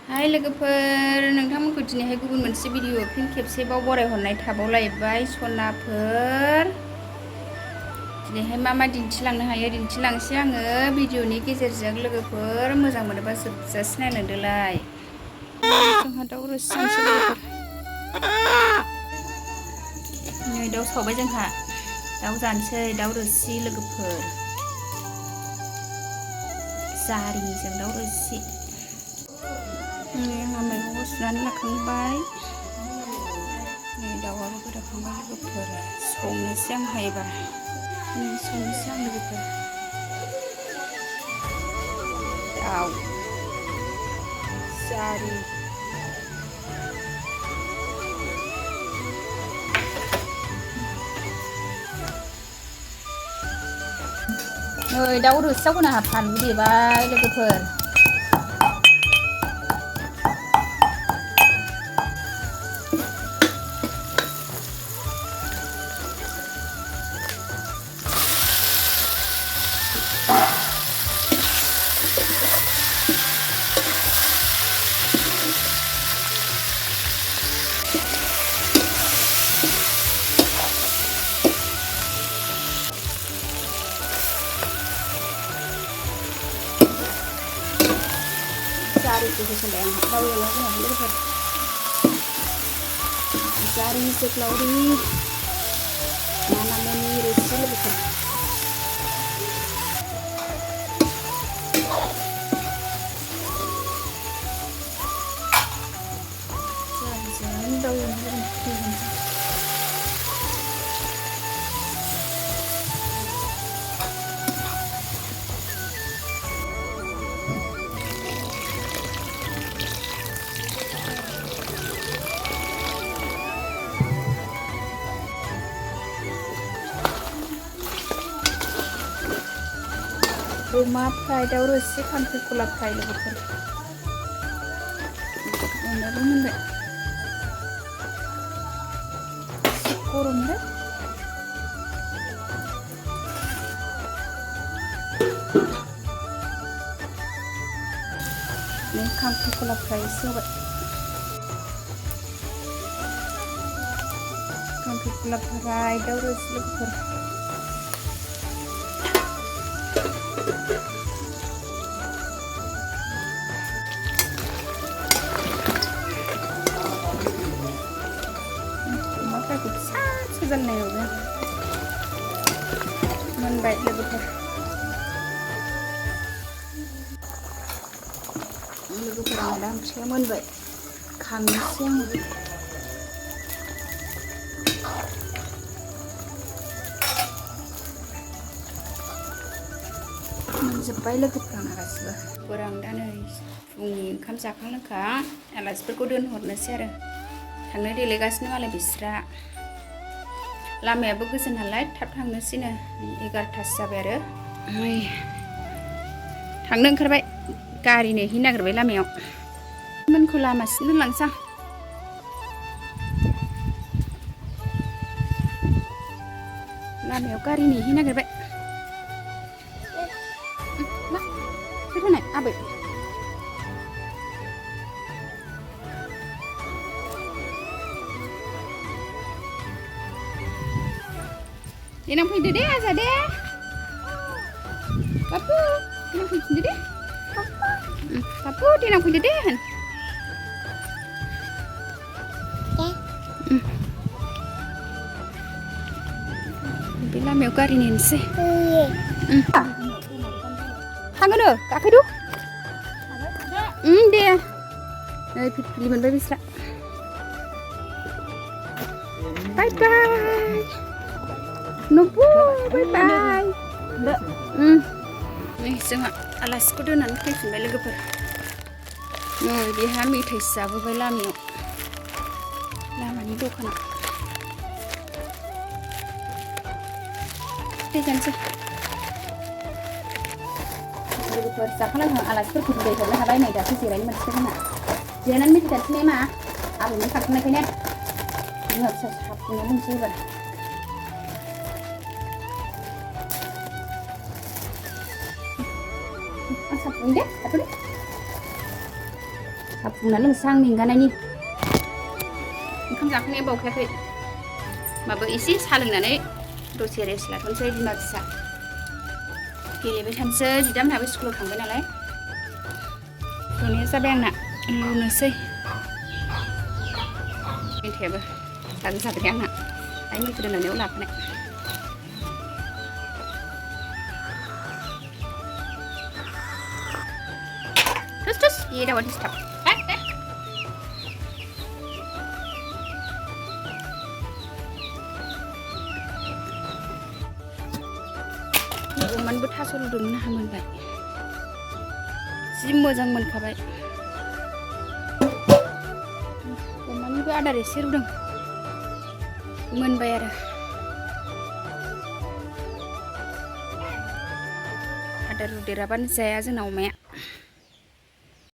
हाय लोगोफोर नोंथांमोनखौ दिनैहाय गुबुन मोनसे भिडिअ फिन खेबसेबाव बरायहरनाय थाबावलायबाय सनाफोर दिनैहाय मा दिन्थिलांनो हायो दिन्थिलांसै आङो भिडिअनि गेजेरजों लोगोफोर मोजां मोनोबा जोबजासे नायलांदोलाय जोंहा दाउ रोसि संसै लोगोफोर नै दाउ सावबाय जोंहा दाउ जानोसै दाउ रोसि लोगोफोर जारिजों दाउ रोसि आंहा मैगंखौ सुनानै लाखांबाय नै दाउआबो गोदाखांबाय लोगोफोर संनोसै आंहा एबार संनोसै आं लोगोफोर दाउ जारि नै दाउ रोसियाव होनो आंहा फानलु देबाय लोगोफोर जारिखौ होसनबाय आंहा दाउ एवनायाव होनानै लोगोफोर जारि जोगोलावरि मानामुनि रोसि लोगोफोर जारिजों दाउ एवनायाव होसनसै अमा फ्राय दाउ रोसि खांख्रिखला फ्राय लोगोफोर एवनायाबो मोनबाय गरमलै नै खांख्रिखला फ्राय एसे होबाय खांख्रिखला फ्राय दाउ रोसि लोगोफोर जाननाय मोनबाय लोगोफोर आंना ओंख्रिया मोनबाय खांनोसै आङो मोनजोब्बाय लोगोफोर आंना गासिबो आं दा नै फुंनि ओंखाम जाखां लोंखां आलासिफोरखौ दोनहरनोसै आरो थांनो देलायगासिनो मालाय बिस्रा लामायाबो गोजान नालाय थाब थांनोसैनो 11थासो जाबाय आरो थांनो ओंखारबाय गारि नेहैनो नागिरबाय लामायाव मोनखौ लामासिम दोनलांसां लामायाव गारि नेहैनो नागिरबाय मा सोर होनाय आबै देनां फैदो दे आजा दे पापु देनां फैफिनदो दे पापु देनां फैदो दे होन बे लामायाव गारि नेनोसै थाङोनो गाखोदो दे नै फिटफिलि मोनबाय बिस्रा बाय बाय नबु बाय बाय नै जोंहा आलासिखौ दोननानै फैफिनबाय लोगोफोर नै बेहा मेथाइसो जाबोबाय लामायाव लामानि दखानाव दे जानोसै लोगोफोर जाखांनांगौ आलासिफोरखौ बिदाय हरनो हाबाय नै दासो जिरायनो मोनसिगोन जोंहा जिरायनानै मेथाइ जानोसै ने मा आबैनो खारखांनायखायनो बिमा फिसा साबनो लोंसै एबार Asap, hindi? Apa ni? साहा फुंना लोंसां मेंगानायनि ओंखाम जाखांनाया बावखायाखै माबो एसे साहा लोंनानै दसे रेस्ट लाथ'नोसै बिमा फिसा गेलेबाय थानोसै बिदामोनहाबो स्कुलाव थांबाय नालाय लुनाया जाबाय आंना लुनोसै मेथाइयाबो जानो जाबाय आंना आइ मोनखौ दोनलांनायाव लाफानाय Terus iya dapat di stop. Omanबो थास' रुदोंमोन आंहा मोनबाय जि मोजां मोनखाबाय अमानिबो आदार एसे रुदों मोनबाय आरो आदार रुदेराबानो जाया जोंना अमाया